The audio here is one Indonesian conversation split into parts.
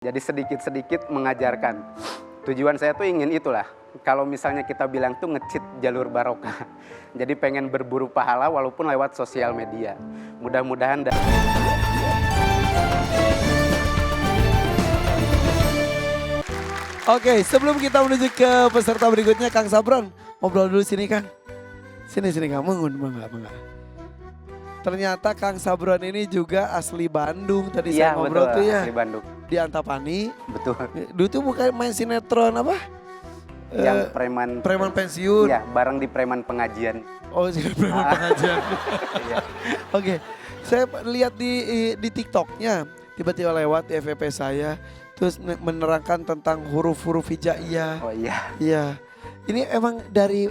Jadi sedikit-sedikit mengajarkan. Tujuan saya tuh ingin itulah. Kalau misalnya kita bilang tuh nge-cheat jalur barokah. Jadi pengen berburu pahala walaupun lewat sosial media. Mudah-mudahan Oke, sebelum kita menuju ke peserta berikutnya, Kang Sabron, ngobrol dulu sini, Kang. Sini Kang, mangga. Ternyata Kang Sabron ini juga asli Bandung. Tadi saya ngobrol betul, tuh ya. asli Bandung. Di Antapani. Betul. Dulu tuh bukan main sinetron apa? Yang preman pensiun. Iya, bareng di preman pengajian. Oh, preman pengajian. Iya. Oke, saya lihat di TikToknya, tiba-tiba lewat di FYP saya, terus menerangkan tentang huruf-huruf hijaiyah. Oh iya. Iya. Ini emang dari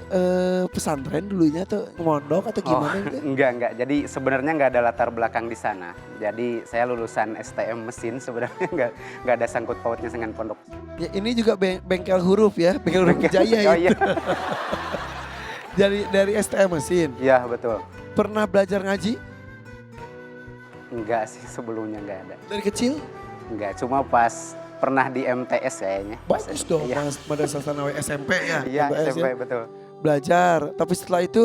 pesantren dulunya tuh mondok atau gimana gitu? Enggak. Jadi sebenarnya nggak ada latar belakang di sana. Jadi saya lulusan STM mesin, sebenarnya nggak ada sangkut pautnya dengan pondok. Ya, ini juga bengkel huruf ya, bengkel huruf hijaiyah ya. Oh iya. Jadi dari STM mesin. Iya betul. Pernah belajar ngaji? Enggak sih, sebelumnya nggak ada. Dari kecil? Enggak, cuma pas pernah di MTS kayaknya. Bagus dong, iya. Mas Madrasah Tsanawiyah SMP ya. Iya, MTS SMP ya. betul. Belajar, tapi setelah itu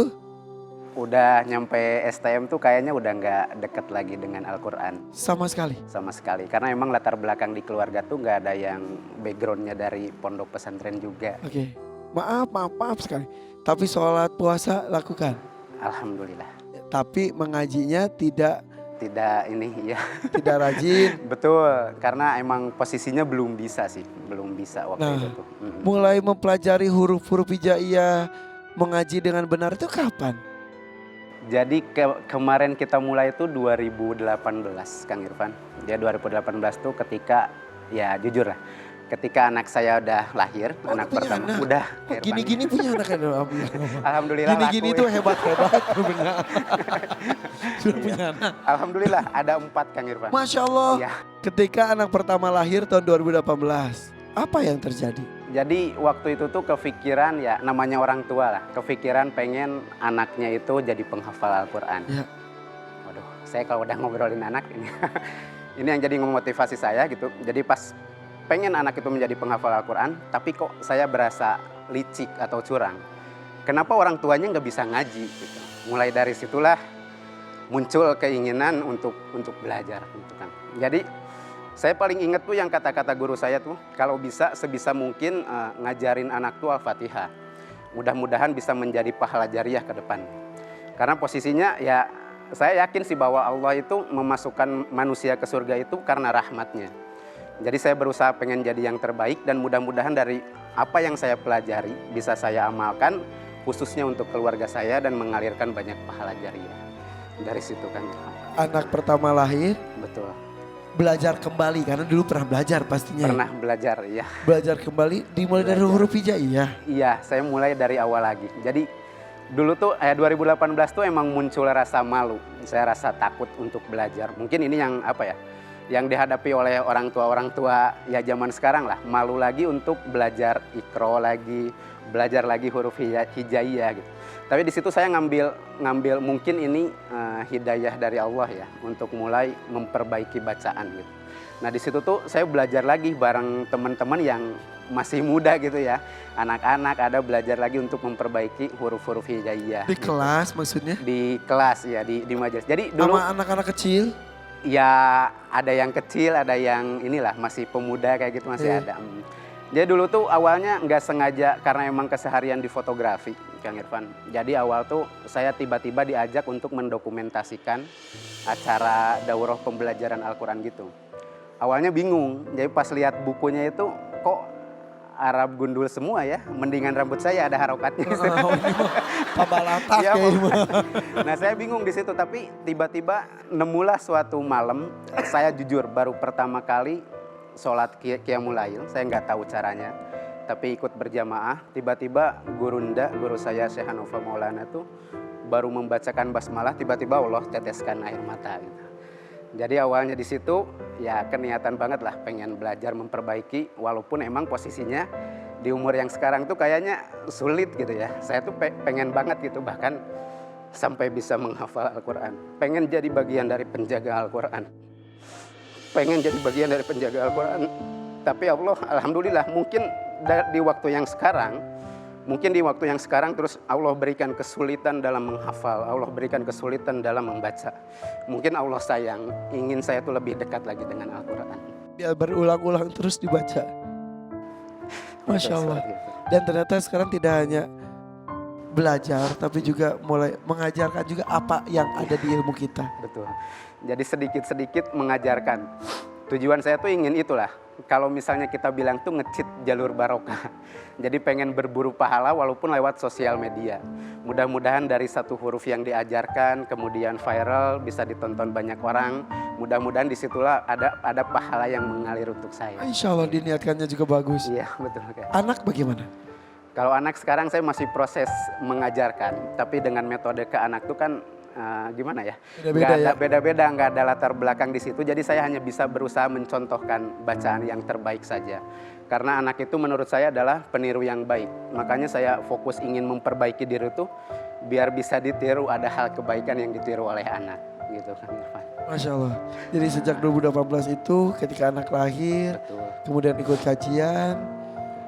Udah nyampe STM tuh kayaknya udah nggak deket lagi dengan Al-Quran. sama sekali. Sama sekali. Karena emang latar belakang di keluarga tuh nggak ada yang backgroundnya dari pondok pesantren juga. Oke, maaf sekali. Tapi sholat puasa lakukan. Alhamdulillah. Tapi mengajinya tidak Ya. tidak rajin. Betul, karena emang posisinya belum bisa waktu Nah, itu tuh. mulai mempelajari huruf-huruf hijaiyah, mengaji dengan benar itu kapan? Jadi kemarin kita mulai itu 2018, Kang Irfan. Ya 2018 tuh ketika, ya jujur lah, ketika anak saya udah lahir, anak pertama. Anak. Udah. Gini-gini punya anak ya? Alhamdulillah. Gini-gini laku tuh ya. hebat benar. Sudah punya anak. Alhamdulillah ada 4, Kang Irfan. Masya Allah. Ya. Ketika anak pertama lahir tahun 2018, apa yang terjadi? Jadi waktu itu tuh kepikiran, ya namanya orang tua lah, kepikiran pengen anaknya itu jadi penghafal Al-Quran. Ya. Waduh, saya kalau udah ngobrolin anak ini, ini yang jadi memotivasi saya gitu. Jadi pas pengen anak itu menjadi penghafal Al-Quran, tapi kok saya berasa licik atau curang. Kenapa orang tuanya nggak bisa ngaji gitu. Mulai dari situlah muncul keinginan untuk belajar gitu kan. Jadi saya paling ingat tuh yang kata-kata guru saya tuh, kalau bisa sebisa mungkin ngajarin anak tuh Al-Fatihah. Mudah-mudahan bisa menjadi pahala jariah ke depan. Karena posisinya ya saya yakin sih bahwa Allah itu memasukkan manusia ke surga itu karena rahmatnya. Jadi saya berusaha pengen jadi yang terbaik dan mudah-mudahan dari apa yang saya pelajari bisa saya amalkan khususnya untuk keluarga saya dan mengalirkan banyak pahala jariah. Dari situ kan. Anak pertama lahir. Betul. Belajar kembali karena dulu pernah belajar pastinya. Pernah belajar, ya. Belajar kembali dimulai dari huruf hijaiyah. Iya, saya mulai dari awal lagi. Jadi dulu tuh 2018 tuh emang muncul rasa malu. Saya rasa takut untuk belajar. Mungkin ini yang apa ya? Yang dihadapi oleh orang tua ya zaman sekarang lah. Malu lagi untuk belajar Iqra lagi, belajar lagi huruf hijaiyah gitu. Tapi di situ saya ngambil mungkin ini hidayah dari Allah ya untuk mulai memperbaiki bacaan gitu. Nah di situ tuh saya belajar lagi bareng teman-teman yang masih muda gitu ya. Anak-anak ada belajar lagi untuk memperbaiki huruf-huruf hijaiyah. Di gitu. kelas maksudnya? Di kelas ya, di majelis. Jadi dulu sama anak-anak kecil? Ya ada yang kecil, ada yang inilah masih pemuda kayak gitu masih ada. Jadi dulu tuh awalnya nggak sengaja karena emang keseharian di fotografi, Kang Irfan. Jadi awal tuh saya tiba-tiba diajak untuk mendokumentasikan acara daurah pembelajaran Al-Quran gitu. Awalnya bingung, jadi pas lihat bukunya itu kok Arab gundul semua ya, mendingan rambut saya ada harokatnya. Pabalatak ya, ya. Nah saya bingung di situ, tapi tiba-tiba nemulah suatu malam, saya jujur baru pertama kali sholat Qiyamul Lail, saya nggak tahu caranya, tapi ikut berjamaah. Tiba-tiba guru saya Syekh Hanova Maulana tuh baru membacakan basmalah, tiba-tiba Allah teteskan air mata. Gitu. Jadi awalnya di situ ya keniatan banget lah pengen belajar memperbaiki, walaupun emang posisinya di umur yang sekarang tuh kayaknya sulit gitu ya. Saya tuh pengen banget gitu bahkan sampai bisa menghafal Al-Quran, pengen jadi bagian dari penjaga Al-Quran. pengen jadi bagian dari penjaga Al-Quran. Tapi Allah, alhamdulillah, mungkin di waktu yang sekarang terus Allah berikan kesulitan dalam menghafal, Allah berikan kesulitan dalam membaca. Mungkin Allah sayang, ingin saya tuh lebih dekat lagi dengan Al-Quran. Biar berulang-ulang terus dibaca. Masya Allah. Dan ternyata sekarang tidak hanya belajar, tapi juga mulai mengajarkan juga apa yang ada di ilmu kita. Betul. Jadi sedikit-sedikit mengajarkan. Tujuan saya tuh ingin itulah. Kalau misalnya kita bilang tuh nge-cheat jalur barokah. Jadi pengen berburu pahala walaupun lewat sosial media. Mudah-mudahan dari satu huruf yang diajarkan kemudian viral bisa ditonton banyak orang. Mudah-mudahan disitulah ada pahala yang mengalir untuk saya. Insya Allah diniatkannya juga bagus. Iya betul. Anak bagaimana? Kalau anak sekarang saya masih proses mengajarkan. Tapi dengan metode ke anak tuh kan gimana ya? Beda-beda, nggak ada latar belakang di situ. Jadi saya hanya bisa berusaha mencontohkan bacaan yang terbaik saja. Karena anak itu menurut saya adalah peniru yang baik. Makanya saya fokus ingin memperbaiki diri itu biar bisa ditiru, ada hal kebaikan yang ditiru oleh anak. Gitu kan Irfan. Masya Allah. Jadi sejak 2018 itu ketika anak lahir, Betul. kemudian ikut kajian,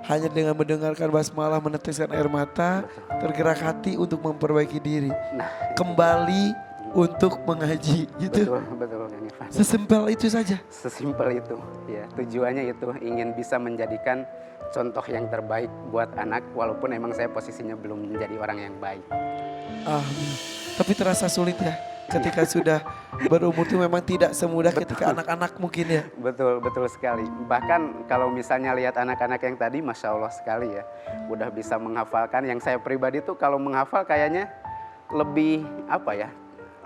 hanya dengan mendengarkan basmalah meneteskan air mata, tergerak hati untuk memperbaiki diri. Nah, Kembali untuk mengaji gitu. betul Kang Irfan. Sesimpel itu saja. Sesimpel itu. Ya, tujuannya itu ingin bisa menjadikan contoh yang terbaik buat anak walaupun emang saya posisinya belum menjadi orang yang baik. Tapi terasa sulit ya ketika sudah berumur itu memang tidak semudah ketika anak-anak mungkin ya. Betul sekali. Bahkan kalau misalnya lihat anak-anak yang tadi, Masya Allah sekali ya. Udah bisa menghafalkan. Yang saya pribadi tuh kalau menghafal kayaknya lebih apa ya,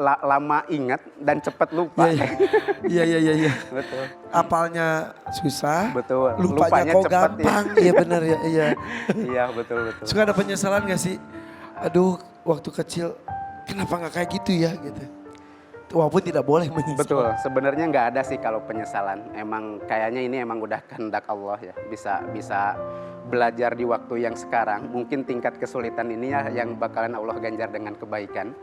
lama ingat dan cepat lupa. Iya. Betul. Apalnya susah, Betul. lupanya kok cepet, gampang. Iya benar ya, iya. Iya betul. Suka ada penyesalan gak sih? Aduh waktu kecil kenapa gak kayak gitu ya gitu. Walaupun tidak boleh menyesal. Betul, sebenarnya nggak ada sih kalau penyesalan. Emang kayaknya ini emang udah kehendak Allah ya. Bisa belajar di waktu yang sekarang. Mungkin tingkat kesulitan ini ya yang bakalan Allah ganjar dengan kebaikan.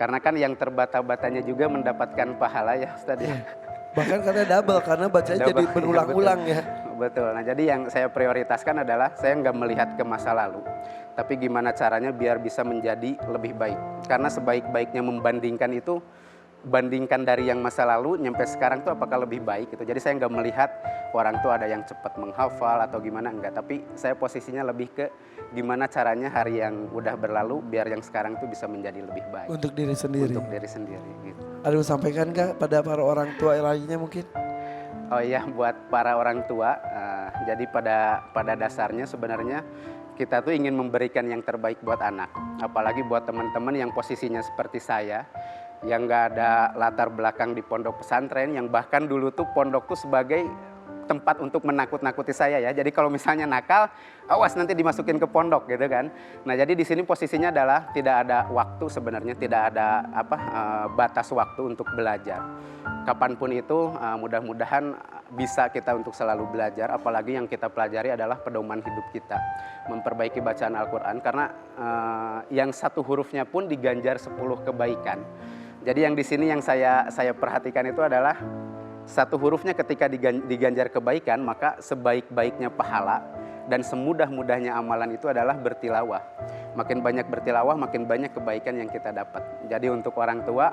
Karena kan yang terbata-batanya juga mendapatkan pahala ya Ustaz ya. Bahkan karena double, karena bacanya jadi berulang-ulang ya. Betul, nah jadi yang saya prioritaskan adalah saya nggak melihat ke masa lalu. Tapi gimana caranya biar bisa menjadi lebih baik. Karena sebaik-baiknya membandingkan itu, bandingkan dari yang masa lalu nyampe sekarang tuh apakah lebih baik gitu. Jadi saya nggak melihat orang tuh ada yang cepat menghafal atau gimana, enggak. Tapi saya posisinya lebih ke gimana caranya hari yang udah berlalu biar yang sekarang tuh bisa menjadi lebih baik. Untuk diri sendiri. Untuk diri sendiri gitu. Aduh sampaikan Kak pada para orang tua lainnya mungkin? Oh iya, buat para orang tua, jadi pada dasarnya sebenarnya kita tuh ingin memberikan yang terbaik buat anak. Apalagi buat teman-teman yang posisinya seperti saya, yang nggak ada latar belakang di pondok pesantren, yang bahkan dulu tuh pondok tuh sebagai tempat untuk menakut-nakuti saya ya. Jadi kalau misalnya nakal, awas nanti dimasukin ke pondok gitu kan. Nah jadi di sini posisinya adalah tidak ada waktu sebenarnya, tidak ada batas waktu untuk belajar. Kapanpun itu mudah-mudahan bisa kita untuk selalu belajar. Apalagi yang kita pelajari adalah pedoman hidup kita. Memperbaiki bacaan Al-Quran karena yang satu hurufnya pun diganjar 10 kebaikan. Jadi yang di sini yang saya perhatikan itu adalah satu hurufnya ketika diganjar kebaikan, maka sebaik-baiknya pahala dan semudah-mudahnya amalan itu adalah bertilawah. Makin banyak bertilawah, makin banyak kebaikan yang kita dapat. Jadi untuk orang tua,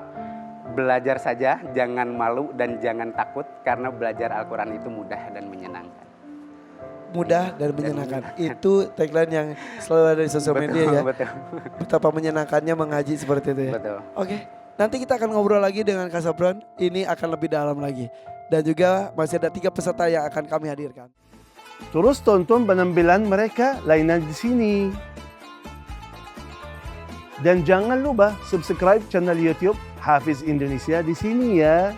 belajar saja, jangan malu dan jangan takut karena belajar Al-Quran itu mudah dan menyenangkan. Mudah dan menyenangkan. Itu tagline yang selalu ada di sosial media ya. Betul. Betapa menyenangkannya mengaji seperti itu ya. Betul. Oke. Nanti kita akan ngobrol lagi dengan Kak Safron. Ini akan lebih dalam lagi. Dan juga masih ada 3 peserta yang akan kami hadirkan. Terus tonton penampilan mereka lainnya di sini. Dan jangan lupa subscribe channel YouTube Hafiz Indonesia di sini ya.